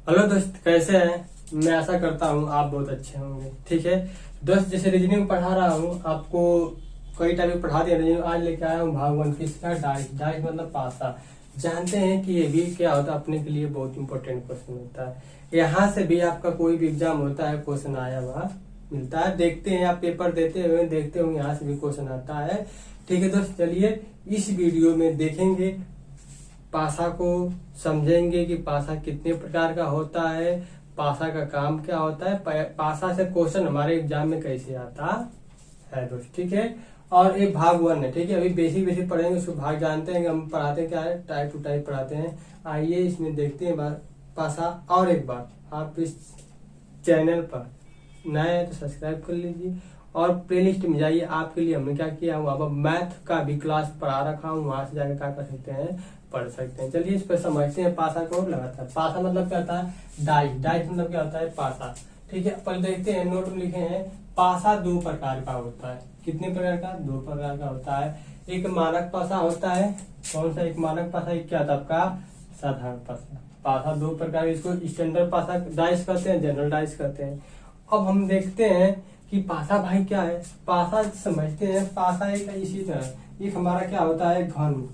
Hello दोस्त, कैसे हैं। मैं आशा करता हूँ आप बहुत अच्छे होंगे। ठीक है दोस्त, जैसे रीजनिंग पढ़ा रहा हूँ आपको, कई टाइप पढ़ा दिया रीजनिंग। आज लेके आया हूँ भाग वन किसका, डाइस। डाइस मतलब पासा। जानते हैं कि ये भी क्या होता है, अपने के लिए बहुत इंपॉर्टेंट क्वेश्चन होता है। यहाँ से भी आपका कोई भी एग्जाम होता है, क्वेश्चन आया हुआ मिलता है। देखते हैं, आप पेपर देते हुए देखते होंगे, यहाँ से भी क्वेश्चन आता है। ठीक है दोस्त, चलिए इस वीडियो में देखेंगे, पासा को समझेंगे कि पासा कितने प्रकार का होता है, पासा का काम क्या होता है, पासा से क्वेश्चन हमारे एग्जाम में कैसे आता है दोस्त। ठीक है, और एक भाग वन है। ठीक है, अभी बेसिक बेसिक पढ़ेंगे, उसको भाग जानते हैं कि हम पढ़ाते क्या है, टाइप टू टाइप पढ़ाते हैं। आइए इसमें देखते हैं पासा। और एक बात, आप इस चैनल पर नए हैं तो सब्सक्राइब कर लीजिए और प्लेलिस्ट में जाइए। आपके लिए हमने क्या किया हुआ, अब मैथ का भी क्लास पढ़ा रखा हूँ, वहां से जाकर क्या कर सकते हैं, पढ़ सकते हैं। चलिए इस पर समझते हैं पासा को। लगातार पासा मतलब क्या होता है, डाइस। डाइस मतलब क्या होता है, पासा। ठीक है, पर देखते हैं, नोट में लिखे हैं पासा दो प्रकार का होता है। कितने प्रकार का, दो प्रकार का होता है। एक मानक पासा होता है। कौन सा, एक मानक पासा, एक क्या था आपका, साधारण पासा। पासा दो प्रकार, इसको स्टैंडर्ड पासा डाइस करते हैं, जनरल डाइस करते हैं। अब हम देखते हैं कि पासा भाई क्या है। पासा समझते हैं, पासा एक इसी तरह, एक हमारा क्या होता है, घन।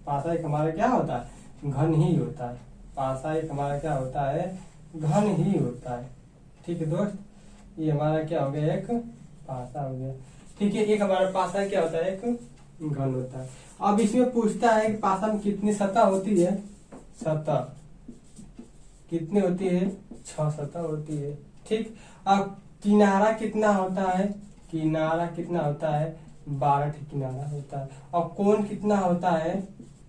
पासा एक हमारा क्या होता है, घन ही होता है। पासा एक हमारा क्या होता है, घन ही होता है। ठीक है दोस्त, ये हमारा क्या हो गया, एक पासा हो गया। ठीक है, एक हमारा पासा क्या होता है, एक घन होता है। अब इसमें पूछता है कि पासा में कितनी सतह होती है। सतह कितनी होती है, 6 सतह होती है। ठीक, अब किनारा कितना होता है, किनारा कितना होता है, 12 किनारा होता है। और कोण कितना होता है,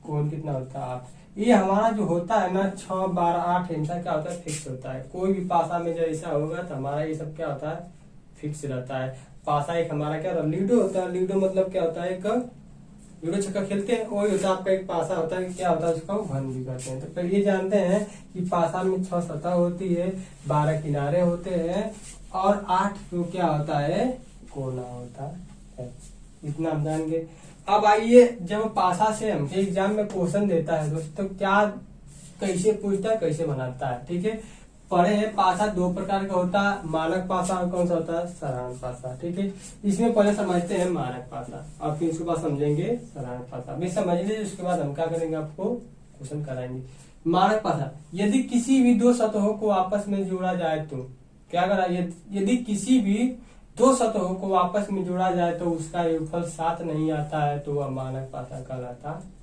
कोण कितना होता है, 8। ये हमारा जो होता है ना, 6 12 8, इनका क्या होता है, फिक्स होता है। कोई भी पासा में जो ऐसा होगा तो हमारा ये सब क्या होता है, फिक्स रहता है। पासा एक हमारा क्या होता है, लीडो होता है। लीडो मतलब क्या होता है, एक लूडो छक्का खेलते हैं, वही होता है आपका एक पासा होता है। क्या होता है, उसका घन भी कहते हैं। तो फिर ये जानते हैं कि पासा में 6 सतह होती है, 12 किनारे होते हैं और 8 तो क्या होता है, कोना होता है। इतना हम जानेंगे। अब आइए, जब पासा से हम एग्जाम में क्वेश्चन देता है दोस्तों, क्या कैसे पूछता है, कैसे बनाता है। ठीक है, पढ़े हैं पासा दो प्रकार का होता है, मानक पासा और कौन सा होता है, साधारण पासा। ठीक है, इसमें पहले समझते हैं मानक पासा और फिर उसके बाद समझेंगे साधारण पासा। भी समझ लीजिए, उसके बाद हम क्या करेंगे, आपको क्वेश्चन कराएंगे। मानक पासा, यदि किसी भी दो सतहों को आपस में जोड़ा जाए तो क्या करा, यदि किसी भी दो सतहों को आपस में जोड़ा जाए तो उसका योगफल 7 नहीं आता है तो वह मानक पासा कहलाता है।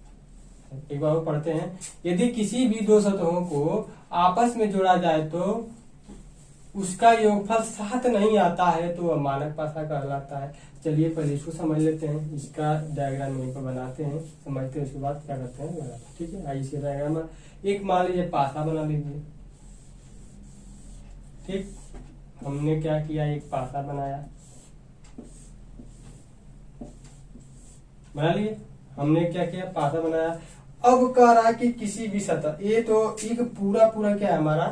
एक बार और पढ़ते हैं, यदि किसी भी दो सतहों को आपस में जोड़ा जाए तो उसका योगफल 7 नहीं आता है तो वह मानक पासा कहलाता है। चलिए पहले इसको समझ लेते हैं, इसका डायग्राम यहीं पर बनाते हैं, समझते हैं, उसके बाद क्या करते हैं, लगाते हैं। ठीक है, आइए इसके डायग्राम, एक मान लीजिए पासा बना लीजिए। ठीक, हमने क्या किया, एक पासा बना लिए। हमने क्या किया, पासा बनाया। अब कह रहा है कि किसी भी सतह, ये तो एक पूरा पूरा क्या है हमारा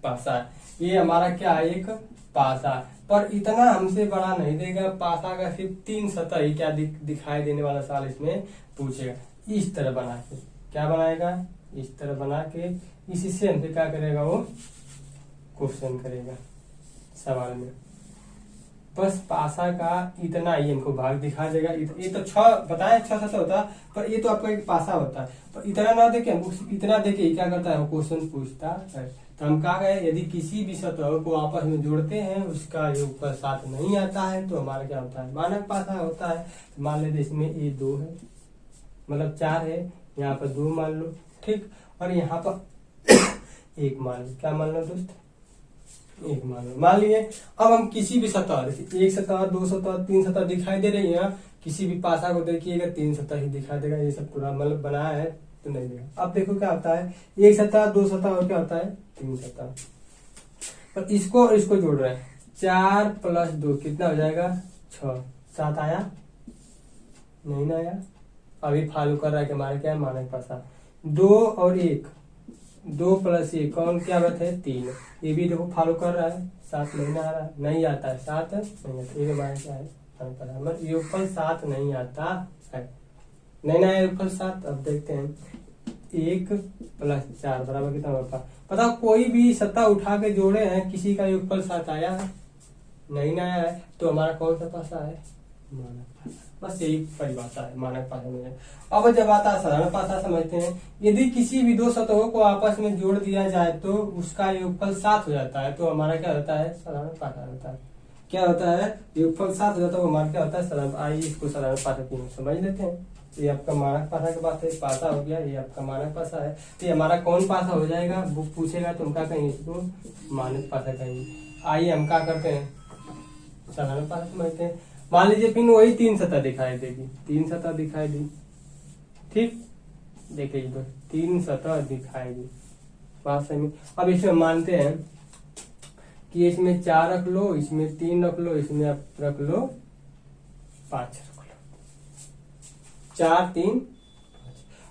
पासा है, ये हमारा क्या है, एक पासा। पर इतना हमसे बड़ा नहीं देगा, पासा का सिर्फ 3 सतह ही क्या दिखाई देने वाला साल इसमें पूछेगा। इस तरह बना के क्या बनाएगा, इस तरह बना के इसी से हमसे क्या करेगा, वो क्वेश्चन करेगा सवाल में। बस पासा का इतना ही हमको भाग दिखा देगा। ये तो 6 बताया, 6 सतह होता, पर ये तो आपका एक पासा होता है। पर इतना ना देखे, हमको इतना देके क्या करता है, वो क्वेश्चन पूछता है। तो हम कहा गए, यदि किसी भी सतह को आपस में जोड़ते हैं उसका योगफल 7 नहीं आता है तो हमारा क्या होता है, मानक पासा होता है। तो मान लेते इसमें ये 2 है, मतलब 4 है, यहाँ पर 2 मान लो। ठीक, और यहाँ पर 1 मान लो। क्या मान लो दोस्त, 1 मान लो, मान लिए। अब हम किसी भी सतह, एक सतह, 2 सतह, 3 सतह दिखाई दे रही है, किसी भी पासा को देखिएगा 3 सतह ही दिखाई देगा। ये सब पूरा मतलब बनाया है तो नहीं देगा। अब देखो क्या होता है, 1 सतह, 2 सतह और क्या होता है, 3 सतह। पर इसको और इसको जोड़ रहे हैं, 4 + 2 कितना हो जाएगा, 6। 7 आया, नहीं ना आया। अभी फॉलो कर रहा है कि हमारे क्या है, मानक पासा। 2 और 1, 2 + 1 कौन क्या बात है, 3। ये भी देखो फॉलो कर रहा है, 7 नहीं ना आ रहा, नहीं आता है, 7 नहीं आता। ये हमारा क्या है, मतलब योगफल 7 नहीं आता है, नहीं ना योगफल 7। अब देखते हैं, 1 प्लस 4 बराबर कितना होता है? पता कोई भी सत्ता उठा के जोड़े हैं, किसी का योगफल 7 आया है? नहीं ना आया है, तो हमारा कौन सा पासा है? मानक पासा। बस यही परिभाषा है मानक पासा में। अब जब आता है साधारण पासा, समझते हैं। यदि किसी भी दो सतहों को आपस में जोड़ दिया जाए तो उसका योगफल 7 हो जाता है, तो हमारा क्या होता है? साधारण पासा होता है। क्या होता है? योगफल 7 हो जाता है, वो हमारा क्या होता है? साधारण। आइए इसको साधारण पासा की समझ लेते हैं। ये आपका मानक पासा के बात है, पासा हो गया, ये आपका मानक पासा है। तो ये हमारा कौन पासा हो जाएगा? बुक पूछेगा तो हम क्या कहेंगे? इसको मानक पासा कहेंगे। आइए हम क्या करते हैं? साधारण पासा समझते हैं। मान लीजिए पिन वही 3 सतह दिखाई देगी, 3 सतह दिखाई दी, ठीक, देखिए तो 3 सतह दिखाई दी, बात सही। अब इसमें मानते हैं कि इसमें 4 रख लो, इसमें 3 रख लो, इसमें आप रख लो 5 रख लो, 4 3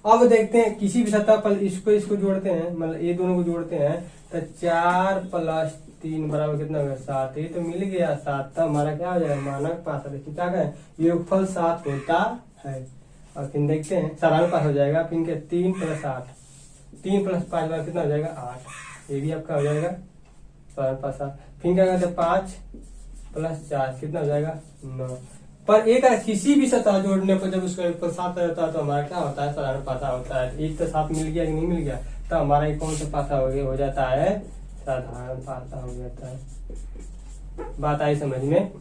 5। अब देखते हैं किसी भी सतह पर इसको जोड़ते हैं, मतलब ये दोनों को जोड़ते हैं, तो 4 प्लस 3 बराबर कितना होगा? 7। ये तो मिल गया 7, तब हमारा क्या हो जाएगा? मानक पासा। देखिए क्या कहें? योगफल 7 होता है। और फिर देखते हैं साधारण पासा हो जाएगा। फिर क्या? 3 प्लस 8, 3 प्लस 5 बराबर कितना हो जाएगा? 8। ये भी आपका हो जाएगा साधारण पासा। फिर क्या कहते हैं? 5 प्लस 4 कितना हो जाएगा? 9। पर एक किसी भी सतह जोड़ने पर जब उसका योगफल 7 आ जाता है तो हमारा क्या होता है? साधारण पासा होता है। एक तो 7 मिल गया कि नहीं मिल गया, तो हमारा ये कौन सा पासा हो जाता है? साधारण पासा हो जाता है। बात आई समझ में?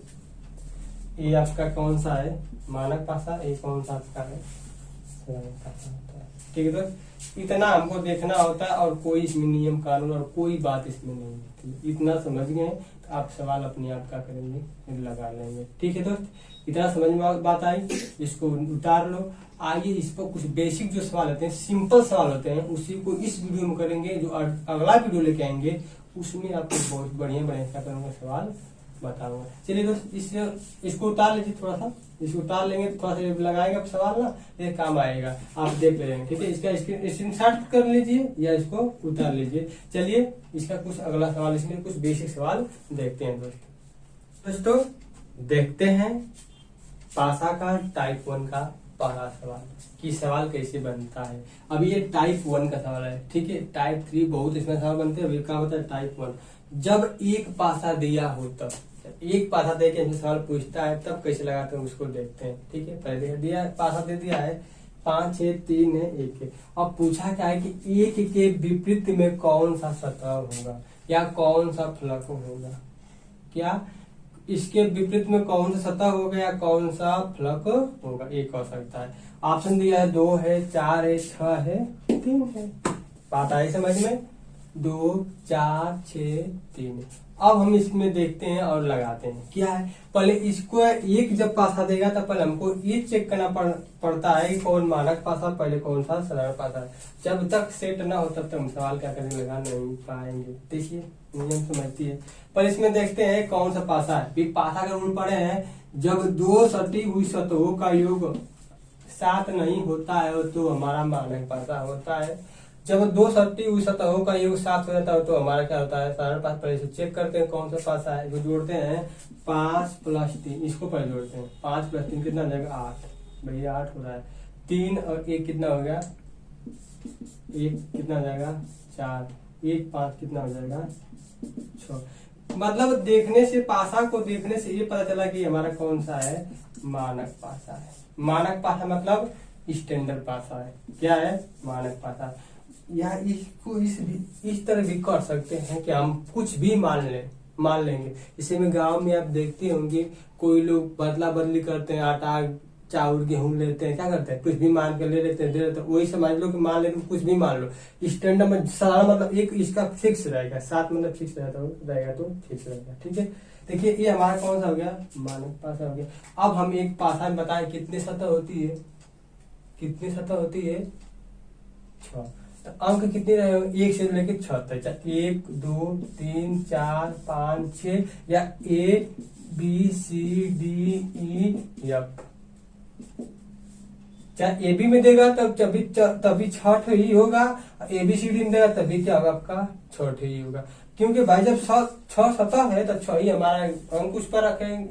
ये आपका कौन सा है? मानक पासा। ये कौन सा आपका है? साधारण पासा होता है। ठीक है, तो इतना हमको देखना होता है, और कोई इसमें नियम कानून और कोई बात इसमें नहीं होती। इतना समझ गए तो आप सवाल अपने आप का करेंगे, लगा लेंगे। ठीक है दोस्त, इतना समझ में बात आई, इसको उतार लो। आइए इस पर कुछ बेसिक जो सवाल होते हैं, सिंपल सवाल होते हैं, उसी को इस वीडियो में करेंगे। जो अगला वीडियो लेके आएंगे उसमें आपको बहुत बढ़िया क्या करूंगा? सवाल बताऊंगा। चलिए दोस्त, इसको उतार लीजिए, थोड़ा सा इसको उतार लेंगे तो थोड़ा सा लगाएंगे आप सवाल ना, ये काम आएगा, आप देख लेंगे। ठीक है, इसका स्क्रीनशॉट कर लीजिए या इसको उतार लीजिए। चलिए इसका कुछ अगला सवाल, इसमें कुछ बेसिक सवाल देखते हैं दोस्तों। देखते हैं पासा का टाइप 1 का पहला सवाल कि सवाल कैसे बनता है। अभी ये टाइप 1 का सवाल है, ठीक है। टाइप 3 बहुत इसमें सवाल बनते हैं, अभी क्या होता है टाइप 1। जब एक पासा दिया हो तब, एक पासा दे के हमसे सवाल पूछता है तब कैसे लगाते हैं उसको देखते हैं। ठीक है, पहले दिया पासा दे दिया है 5 है, 3 है, 1 है। अब पूछा क्या है कि 1 के विपरीत में कौन सा सतह होगा या कौन सा फलक होगा। क्या इसके विपरीत में कौन सा सतह होगा या कौन सा फलक होगा, एक हो सकता है। ऑप्शन दिया है 2 है, 4 है, 6 है, 3 है। बात आई समझ में? 2 4 6 3। अब हम इसमें देखते हैं और लगाते हैं। क्या है? पहले इसको एक जब पासा देगा तब पहले हमको ये चेक करना पड़ता है कि कौन मानक पासा, पहले कौन सा साधारण पासा है। जब तक सेट ना हो तब तक हम सवाल क्या करेंगे? लगा नहीं पाएंगे। देखिए नियम समझती है। पर इसमें देखते हैं कौन सा पासा है। पासा का रूल पढ़े हैं, जब 2 सटी हुई सतहों का योग 7 नहीं होता है तो हमारा मानक पासा होता है। जब 2 सटी हुई सतहों का योग 7 हो जाता है तो हमारा क्या होता है? साधारण पासा। पहले से चेक करते हैं कौन सा पासा है। जो जोड़ते हैं 5 प्लस 3, इसको पहले जोड़ते हैं। 5 प्लस 3 कितना हो जाएगा? 8। भैया 8 हो रहा है। 3 और 1 कितना हो गया? 1 कितना हो जाएगा? 4। 1 5 कितना हो जाएगा? 6। मतलब देखने से, पासा को देखने से ये पता चला कि हमारा कौन सा है? मानक पासा है। मानक पासा मतलब स्टैंडर्ड पासा है। क्या है? मानक पासा। या इसको इस तरह भी कर सकते हैं कि हम कुछ भी मान लेंगे। इसे में गांव में आप देखते होंगे कोई लोग बदला बदली करते हैं, आटा चावल गेहूं लेते हैं, क्या करते हैं? कुछ भी मान के ले लेते हैं, दे देते हैं। वही समझ लो कि मान लेते, कुछ भी मान लो। स्टैंडर्ड में साधारण मतलब एक इसका फिक्स रहेगा, 7 मतलब फिक्स रहेगा तो फिक्स रहेगा। ठीक है, देखिए ये हमारा कौन सा हो गया? मानक पासा हो गया। अब हम एक पासा में बताएं कितनी सतह होती है? कितनी सतह होती है? 6। तो अंक कितने रहे? 1 से लेकर 6 तक। 1 2 3 4 5 6 या ABCDEF। चाहे AB में देगा तभी 6 ही होगा, ABCD में देगा तभी क्या होगा? आपका 6 ही होगा। क्योंकि भाई जब 6 सतह है तो 6 ही हमारा अंक उस पर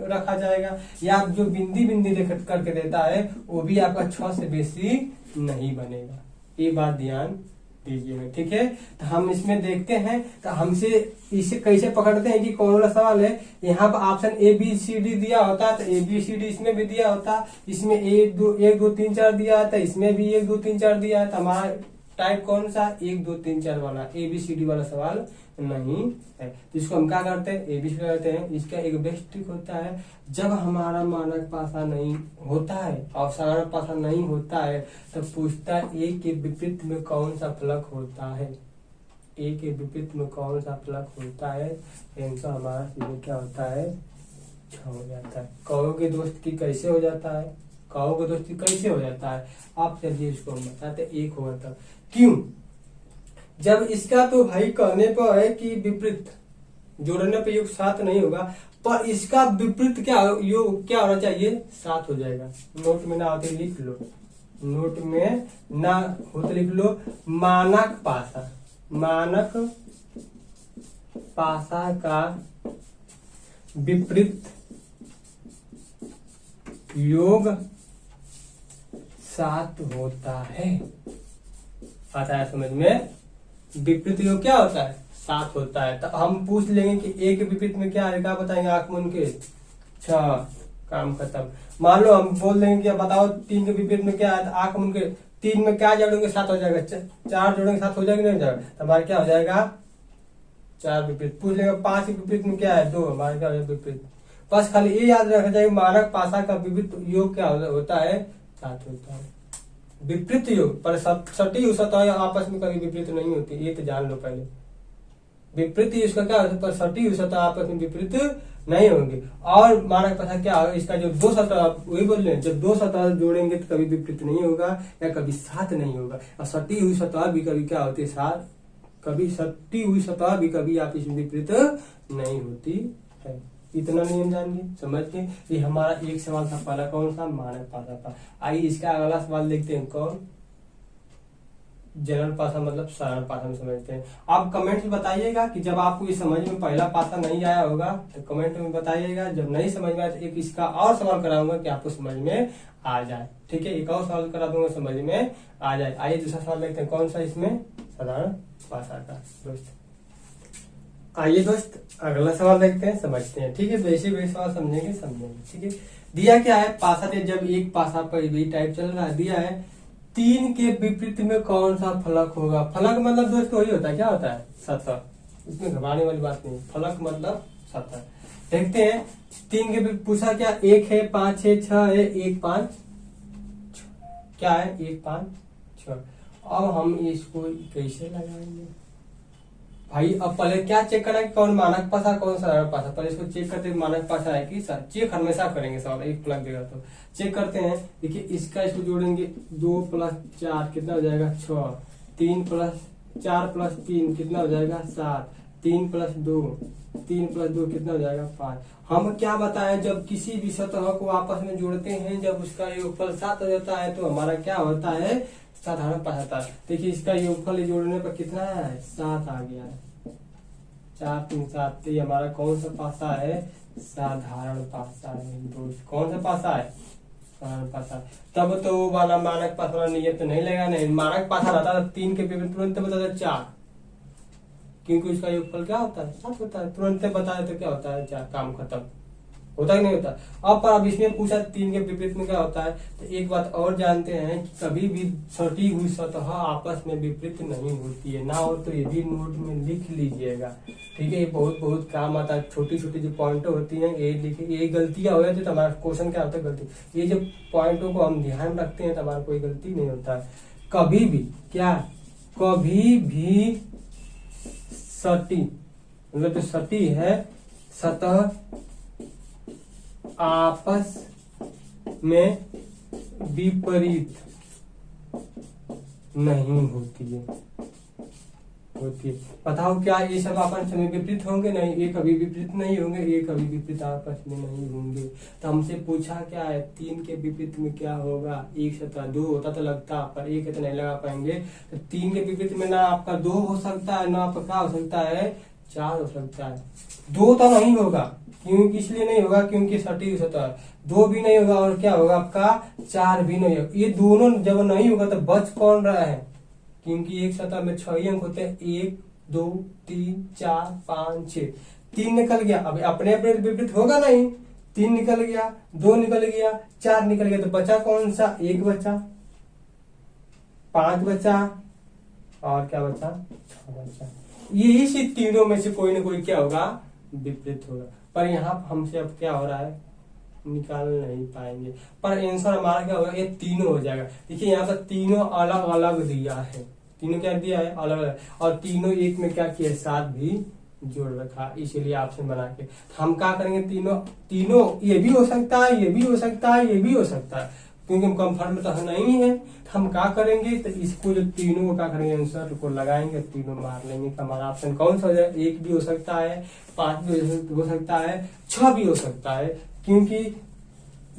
रखा जाएगा। या जो बिंदी करके देता है वो भी आपका 6 से बेसी नहीं बनेगा। ये बात ध्यान दीजिएगा, ठीक है। तो हम इसमें देखते हैं, तो हमसे इसे कैसे पकड़ते हैं कि कौन वाला सवाल है। यहाँ पर option A B C D दिया होता है, तो ए बी सी डी इसमें भी दिया होता, इसमें एक दो तीन चार दिया है, तो इसमें भी 1 2 3 4 दिया है। तो हमारा टाइप कौन सा, 1 2 3 4 वाला, ए बी सी डी वाला सवाल नहीं है। तो इसको हम क्या करते हैं, ए बी सी करते हैं। इसका एक बेस्ट ट्रिक होता है, जब हमारा मानक पासा नहीं होता है और साधारण पासा नहीं होता है, तो पूछता है ए के विपरीत में कौन सा फलक होता है, ए के विपरीत में कौन सा फलक होता है। आंसर हमारा सीधे क्या होता है, 6 हो जाता है। कौओं के दोस्त की कैसे हो जाता है, कौओं के दोस्त की कैसे हो जाता है, आप चलिए इसको हम बताते। 1 होगा तब क्यों, जब इसका तो भाई कहने पर है कि विपरीत जोड़ने पे योग 7 नहीं होगा, पर इसका विपरीत क्या योग क्या होना चाहिए, 7 हो जाएगा। नोट में ना होते लिख लो, नोट में ना होते लिख लो। मानक पासा, मानक पासा का विपरीत योग 7 होता है। आता है समझ में, विपरीत योग क्या होता है, 7 होता है। तो हम पूछ लेंगे कि ए के विपरीत में क्या है, क्या बताएंगे, आंख मूंद के 6, काम खत्म। मान लो हम बोल देंगे कि बताओ 3 के विपरीत में क्या है, आंख मूंद के 3 में क्या जोड़ेंगे, 7 हो जाएगा। 4 जोड़ेंगे 7 हो जाएगा, नहीं हो जाएगा, तो हमारा क्या हो जाएगा, 4 विपरीत। पूछ लेंगे 5 के विपरीत में क्या है, 2, हमारा क्या हो जाएगा विपरीत। बस खाली ये याद रखना चाहिए, मानक पासा का विपरीत योग क्या होता है, 7 होता है। विपरीत योग पर सटी सतह आपस में कभी विपरीत नहीं होती, ये तो जान लो पहले। विपरीत योग का क्या होता है, पर सटी सतह आपस में विपरीत नहीं होंगे। और मानक पासा क्या होगा, इसका जो 2 सतह, वही बोल रहे हैं, जब 2 सतह जोड़ेंगे तो कभी विपरीत नहीं होगा या कभी 7 नहीं होगा। और सटी हुई सतह भी कभी क्या होती है, 7, कभी सटी हुई सतह भी कभी आप इसमें विपरीत नहीं होती है। इतना नियम जानिए, समझ के। ये हमारा एक सवाल था पहला, कौन सा, मानक पासा था। आइए इसका अगला सवाल देखते हैं, कौन, जनरल पासा मतलब साधारण पासा में समझते हैं। आप कमेंट में बताइएगा कि जब आपको ये समझ में पहला पासा नहीं आया होगा तो कमेंट में बताइएगा। जब नहीं समझ में आया तो एक इसका और सवाल कराऊंगा कि आपको समझ में आ जाए, ठीक है। एक और सवाल करा दूंगा, समझ में आ जाए। आइए दूसरा सवाल देखते हैं, कौन सा इसमें, साधारण पासा का। दोस्त आइए दोस्त अगला सवाल देखते हैं, समझते हैं, ठीक है। वैसे वैसे सवाल समझेंगे, ठीक है। दिया क्या है, पासा दे, जब एक पासा पर भी टाइप चल रहा है, दिया है 3 के विपरीत में कौन सा फलक होगा। फलक मतलब दोस्त वही होता है, क्या होता है, सतह। इसमें घबराने वाली बात नहीं, फलक मतलब सतह। देखते हैं 3 के विपरीत पूछा क्या, 1 है, 5 है, 6 है, 1 5 क्या है, 1 5 6। अब हम इसको कैसे लगाएंगे भाई। अब पहले क्या चेक करना है, कौन मानक पासा कौन साधारण पासा। पहले इसको चेक करते हैं मानक पासा है कि सर, चेक हमेशा करेंगे सवाल, एक फलक देगा तो चेक करते हैं। देखिए इसका इसको जोड़ेंगे, 2 + 4 कितना हो जाएगा, 6, 3 + 4 + 3 कितना हो जाएगा, 7, 3 + 2 कितना हो जाएगा, 5। हम क्या बताएं, जब किसी भी सतह को आपस में जोड़ते हैं, जब उसका योगफल 7 हो जाता है तो हमारा क्या होता है, साधारण पासा। देखिए इसका योगफल जोड़ने पर कितना है, 7 आ गया है, 4 3 7। ये हमारा कौन सा पासा है, साधारण पासा है दोस्त। कौन सा पासा है, साधारण पासा। तब तो वाला मानक पासा वाला नियत तो नहीं लगा, नहीं। मानक पासा रहता था 3 के विपरीत तुरंत बता दे 4, क्योंकि उसका योगफल क्या होता है, 7 होता है। तुरंत बता दे तो क्या होता है, 4, काम खत्म। होता ही नहीं होता। अब इसमें पूछा 3 के विपरीत में क्या होता है, तो एक बात और जानते हैं कि कभी भी सटी हुई सतह आपस में विपरीत नहीं होती है। ना हो तो ये भी नोट में लिख लीजिएगा, ठीक है। ये बहुत बहुत काम आता है। छोटी छोटी जो पॉइंट होती हैं ये लिखे, ये गलतियां हो जाती है तो हमारा क्वेश्चन क्या होता है, गलती। ये जो पॉइंटों को हम ध्यान रखते हैं तो हमारा कोई गलती नहीं होता है कभी भी। क्या, कभी भी सटी मतलब जो सटी है सतह आपस में विपरीत नहीं होती है। बताओ क्या ये सब आपस में विपरीत होंगे, नहीं। ये कभी विपरीत नहीं होंगे, ये कभी विपरीत आपस में नहीं होंगे। तो हमसे पूछा क्या है, 3 के विपरीत में क्या होगा, 1 सतह 2 होता तो लगता, पर 1 तो नहीं लगा पाएंगे। तो 3 के विपरीत में ना आपका 2 हो सकता है, ना आपका क्या हो सकता है, 4 हो सकता है। 2 तो नहीं होगा, क्योंकि इसलिए नहीं होगा क्योंकि सटी सतह। 2 भी नहीं होगा और क्या होगा आपका, 4 भी नहीं होगा। ये दोनों जब नहीं होगा तो बच कौन रहा है, क्योंकि एक सतह में 6 ही अंक होते हैं। 1 2 3 4 5 6, 3 निकल गया। अब अपने अपने विपरीत होगा नहीं, 3 निकल गया, 2 निकल गया, 4 निकल गया, तो बचा कौन सा? 1 बचा, 5 बचा और क्या बचा? 6 बचा। ये इसी तीनों में से कोई ना कोई क्या होगा? विपरीत होगा। पर यहाँ हमसे अब क्या हो रहा है? निकाल नहीं पाएंगे, पर आंसर हमारा क्या होगा? ये तीनों हो जाएगा। देखिए यहाँ पर तीनों अलग अलग दिया है, तीनों क्या दिया है? अलग अलग, और तीनों एक में क्या किया? 7 भी जोड़ रखा, इसीलिए ऑप्शन बना के। हम क्या करेंगे? तीनों ये भी हो सकता है, ये भी हो सकता है, ये भी हो सकता है, क्योंकि हम कंफर्म तो नहीं है। हम क्या करेंगे? तो इसको जो तीनों को क्या करेंगे? आंसर को लगाएंगे, तीनों मार लेंगे। तो हमारा ऑप्शन कौन सा हो जाए? 1 भी हो सकता है, 5 भी हो सकता है, 6 भी हो सकता है, क्योंकि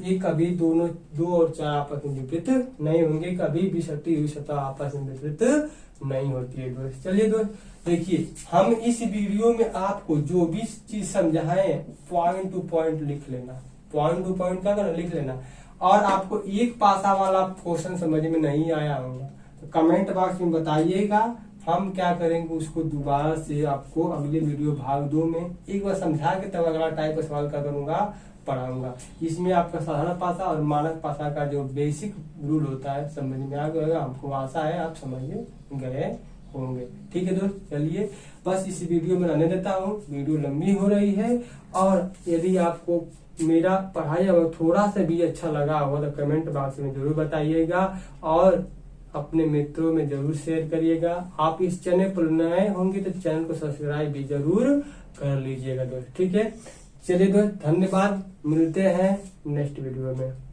ये कभी दोनों 2 और 4 आपस में विपरीत नहीं होंगे। कभी भी सटी हुई सतह आपस में विपरीत नहीं होती है दोस्त। चलिए दोस्त, देखिए हम इस वीडियो में आपको जो भी चीज समझाए पॉइंट टू पॉइंट लिख लेना, पॉइंट टू पॉइंट क्या करना? लिख लेना। और आपको एक पासा वाला क्वेश्चन समझ में नहीं आया होगा तो कमेंट बॉक्स में बताइएगा, हम क्या करेंगे उसको दोबारा से आपको अगले वीडियो भाग 2 में एक बार समझा के तब अगला टाइप का सवाल क्या करूंगा? पढ़ाऊंगा। इसमें आपका साधारण पासा और मानक पासा का जो बेसिक रूल होता है समझ में आ गया। हमको आशा है आप समझ गए होंगे। ठीक है दोस्त, चलिए बस इस वीडियो में रहने देता हूँ, वीडियो लंबी हो रही है। और यदि आपको मेरा पढ़ाई अगर थोड़ा सा भी अच्छा लगा हो तो कमेंट बॉक्स में जरूर बताइएगा और अपने मित्रों में जरूर शेयर करिएगा। आप इस चैनल पर नए होंगे तो चैनल को सब्सक्राइब भी जरूर कर लीजिएगा दोस्त। ठीक है, चलिए दोस्त, धन्यवाद, मिलते हैं नेक्स्ट वीडियो में।